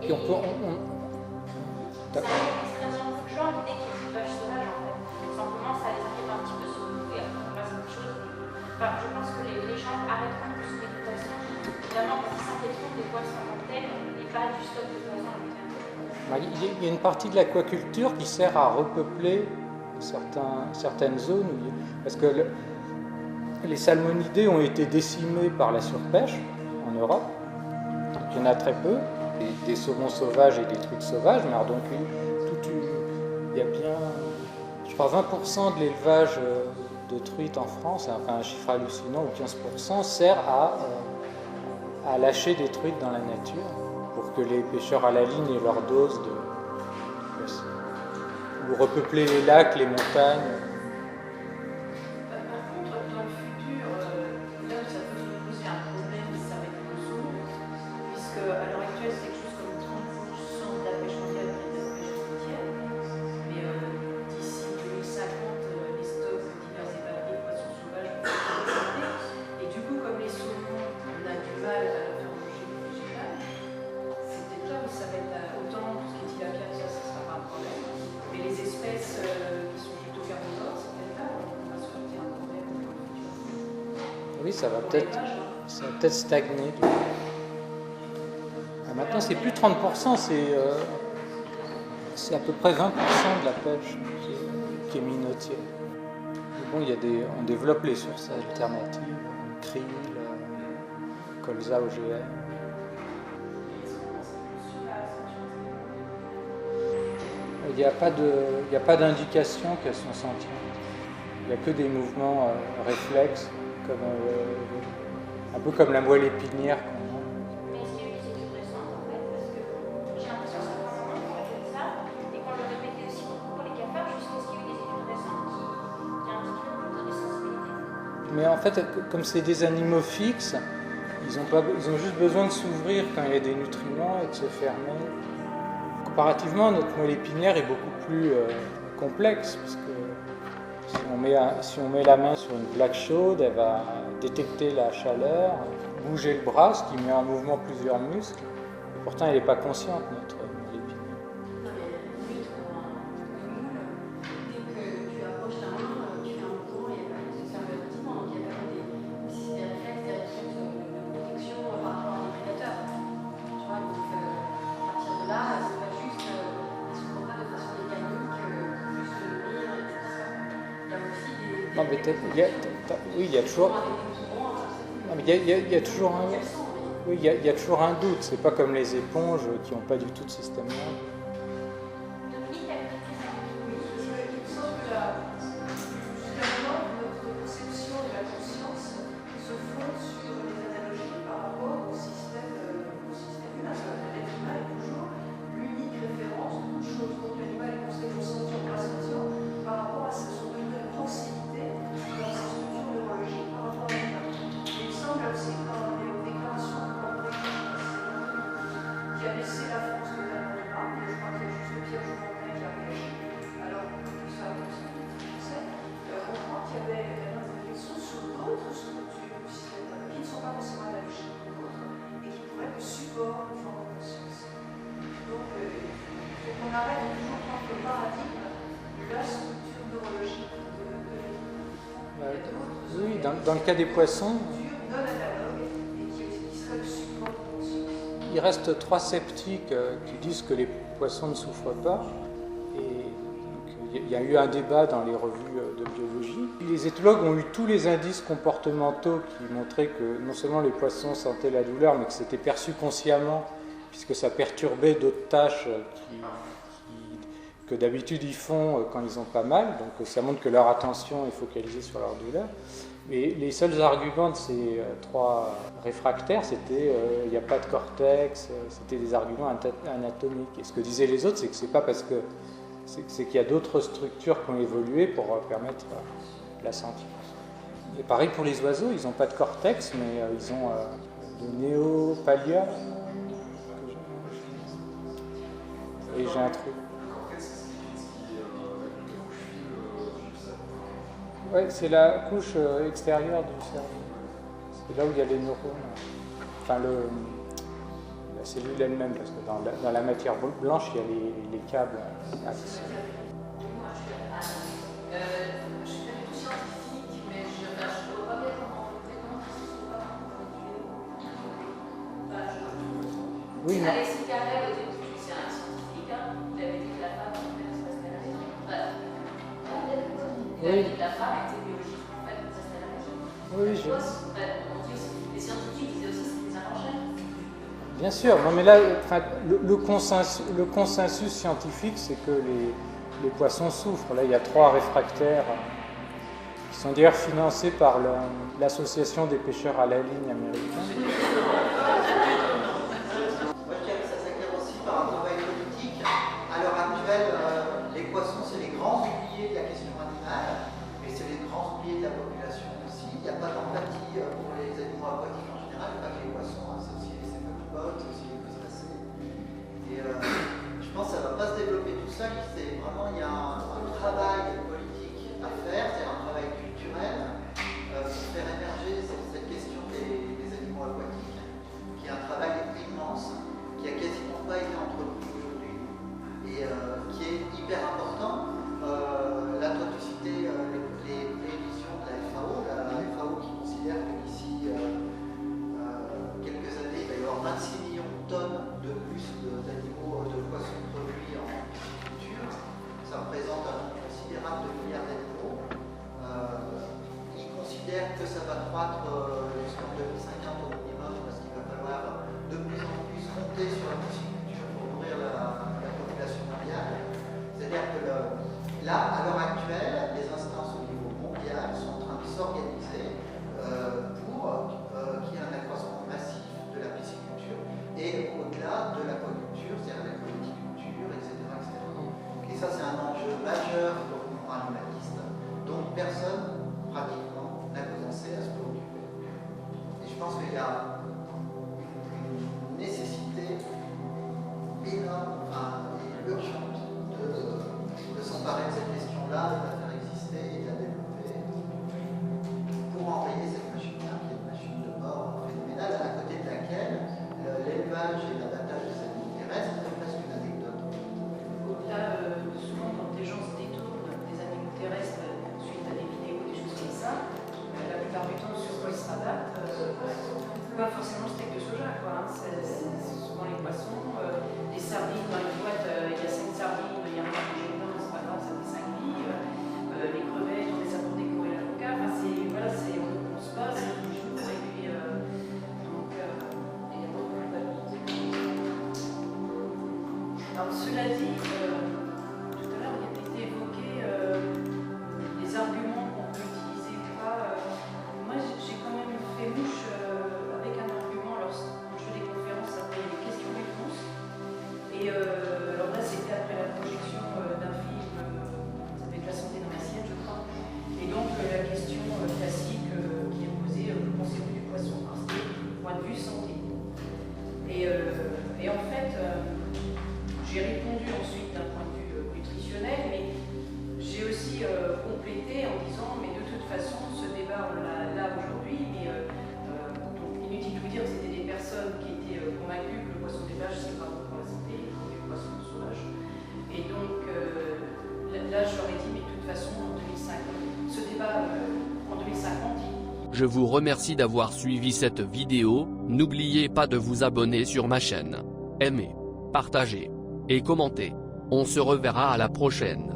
puis on peut... Ça arrive extrêmement beaucoup de gens l'idée qu'il y ait des vaches sauvages en fait. Simplement ça les inquiète un petit peu sur nous et après on passe à autre chose. Enfin, je pense que les gens arrêteront de consommer des poissons vraiment parce qu'ils s'inquiéteront des poissons en tant que tels et pas du stock de poissons en lui-même. Il y a une partie de l'aquaculture qui sert à repeupler certaines zones, parce que les salmonidés ont été décimés par la surpêche en Europe. Il y en a très peu, des saumons sauvages et des truites sauvages, mais alors donc il y a bien, je crois 20% de l'élevage de truites en France, enfin un chiffre hallucinant, ou 15%, sert à lâcher des truites dans la nature pour que les pêcheurs à la ligne aient leur dose ou repeupler les lacs, les montagnes. Par contre, dans le futur, là où ça peut se poser un problème, ça va être le saumon, puisque à l'heure actuelle, c'est quelque chose comme 30% de la pêche mondiale qui est de la pêche côtière, mais d'ici 2050, les stocks divers et variés de poissons sauvages vont augmenter. Et du coup, comme les saumons, on a du mal à leur faire manger du végétal, c'est peut-être là où ça va être autant tout ce qui est tilapia, ça ne sera pas un problème. Mais les espèces qui sont plutôt carnivores, c'est peut-être là où on va se heurter un problème dans le futur. Oui, ça va peut-être stagner. Maintenant, c'est plus 30%, c'est à peu près 20% de la pêche qui est minotière. Mais bon, on développe les sources alternatives, krill, colza OGM. Il n'y a pas d'indication qu'elles sont sentientes. Il n'y a que des mouvements réflexes, un peu comme la moelle épinière qu'on a. Mais est-ce qu'il y a eu des études récentes en fait? Parce que j'ai l'impression que ça fait un moment qu'on a fait ça et qu'on le répétait aussi beaucoup pour les cafards jusqu'à ce qu'il y ait eu des études récentes qui indiquent plutôt des sensibilités. Mais en fait, comme c'est des animaux fixes, ils ont juste besoin de s'ouvrir quand il y a des nutriments et de se fermer. Comparativement, notre moelle épinière est beaucoup plus complexe, parce que si on met la main sur une plaque chaude, elle va détecter la chaleur, bouger le bras, ce qui met en mouvement plusieurs muscles. Et pourtant, elle n'est pas consciente, notre moelle épinière. Non, mais limite, dès que tu approches ta main, tu fais un mouvement, il y a quand même ce cerveau rapidement, donc il y a quand même des réflexes de protection par rapport à un prédateur. Tu vois, donc à partir de là, c'est pas juste, ils se font pas de façon mécanique, juste le nourrir et tout ça. Il y a aussi des. Non, mais oui, il y a toujours. Non, mais il y a toujours un. Oui, il y a toujours un doute. C'est pas comme les éponges qui n'ont pas du tout de système nerveux. Dominique, elle a Oui, il me semble que finalement, notre conception de la conscience se fonde sur les analogies par rapport au système humain. L'être humain est toujours l'unique référence de toute chose. Donc l'animal est considéré conscient, pas sentient, par rapport à son degré de proximité dans sa structure neurologique par rapport à l'humain. Il me semble aussi que dans les déclarations de André qui a laissé la France totalement libre, je crois qu'il y a juste Pierre Jouventin qui a réagi, alors que ça a aussi été français, on croit qu'il y avait une réflexion sur d'autres structures du système qui ne sont pas forcément analogiques aux autres et qui pourraient être le support d'une forme de conscience. Donc, il faut qu'on arrête de toujours prendre le paradigme de la structure neurologique de l'humain. Oui, dans le cas des poissons, non analogue et qui serait le support de conscience. il reste 3 sceptiques qui disent que les poissons ne souffrent pas. Et donc, il y a eu un débat dans les revues de biologie. Les éthologues ont eu tous les indices comportementaux qui montraient que non seulement les poissons sentaient la douleur, mais que c'était perçu consciemment, puisque ça perturbait d'autres tâches que d'habitude ils font quand ils ont pas mal. Donc ça montre que leur attention est focalisée sur leur douleur. Mais les seuls arguments de ces 3 réfractaires, c'était il n'y a pas de cortex, c'était des arguments anatomiques. Et ce que disaient les autres, c'est que c'est pas parce que c'est qu'il y a d'autres structures qui ont évolué pour permettre la sentience. Et pareil pour les oiseaux, ils n'ont pas de cortex, mais ils ont de néopalia. Et j'ai un truc. Ouais, c'est la couche extérieure du cerveau. C'est là où il y a les neurones. Enfin, la cellule elle-même, parce que dans la matière blanche, il y a les câbles axiaux. Je suis pas du tout scientifique, mais je ne vois pas bien comment ça se trouve pas dans Oui, non. Alexis Carrel, au début, c'est un scientifique, il avait dit que la femme la femme était biologiquement faite pour rester à la maison. Oui, Les scientifiques disaient aussi que c'était des arrangés. Bien sûr, non, mais là, le consensus scientifique, c'est que les poissons souffrent. Là, il y a 3 réfractaires qui sont d'ailleurs financés par l'association des pêcheurs à la ligne américaine. Moi, je dirais que ça s'acquiert aussi par un travail politique. À l'heure actuelle, les poissons, c'est les grands oubliés de la question animale, mais c'est les grands oubliés de la population aussi. Il n'y a pas d'empathie pour les animaux aquatiques en général, pas que les poissons, c'est aussi les céphalopodes, c'est aussi les crustacés. Et je pense que ça ne va pas se développer tout seul. C'est vraiment, il y a un travail politique à faire, c'est un travail culturel pour faire émerger cette question des animaux aquatiques, qui est un travail immense, qui a quasiment pas été entrepris aujourd'hui et qui est hyper important. Là, toi, tu citais les prévisions de la FAO, qui considère que d'ici quelques années, il va y avoir 26 millions de tonnes de plus d'animaux, de poissons produits en culture. Ça représente un nombre considérable de milliards d'animaux. Il considère que ça va croître jusqu'en 2050 au minimum, parce qu'il va falloir de plus en plus compter sur la pisciculture pour nourrir la population mondiale. C'est-à-dire que là, à l'heure actuelle, les instances au niveau mondial sont en train de s'organiser pour qu'il y ait un accroissement massif de la pisciculture et au-delà de l'aquaculture, c'est-à-dire la culticulture, etc., etc. Et ça, c'est un enjeu majeur pour le mouvement animaliste, dont personne, pratiquement, n'a commencé à se préoccuper. Et je pense qu'il y a une nécessité énorme, et urgente, de s'emparer de cette question-là, de la faire exister et de la développer pour enrayer cette machine-là, qui est une machine de mort phénoménale, à côté de laquelle l'élevage et l'abattage des animaux terrestres est presque une anecdote. Au-delà, souvent, quand des gens se détournent des animaux terrestres suite à des vidéos, des choses comme ça, la plupart du temps, sur quoi ils se rabattent, pas forcément le steak de soja, quoi. C'est souvent les poissons, les sardines dans une boîte, il y a 5 sardines, il y a un manger dedans, c'est pas grave, ça fait 5 vies. Les crevettes, on les a pour décorer l'avocat. Enfin, on ne pense pas, c'est des jours, et puis donc il y a beaucoup de culpabilité. Alors, cela dit, tout à l'heure, il a été évoqué les arguments qu'on peut utiliser ou pas. Moi, j'ai quand même fait mouche avec un argument. Alors, quand je fais des conférences, ça s'appelle les questions-réponses. Et alors là, c'était après la projection d'un film, ça s'appelle La santé dans l'assiette, je crois. Et donc, la question classique qui est posée, que pensez-vous du poisson? C'était point de vue santé. Et en fait, j'ai répondu ensuite d'un point de vue nutritionnel, mais j'ai aussi complété en disant, mais de toute façon, ce débat, on l'a là aujourd'hui, mais donc, inutile de vous dire que c'était des personnes qui étaient convaincues que le poisson d'élevage, c'est pas bon pour la santé, comme le poisson sauvage. Et donc, là, je leur ai dit, mais de toute façon, en 2050, ce débat, en 2050, Je vous remercie d'avoir suivi cette vidéo, n'oubliez pas de vous abonner sur ma chaîne. Aimez, partagez et commentez. On se reverra à la prochaine.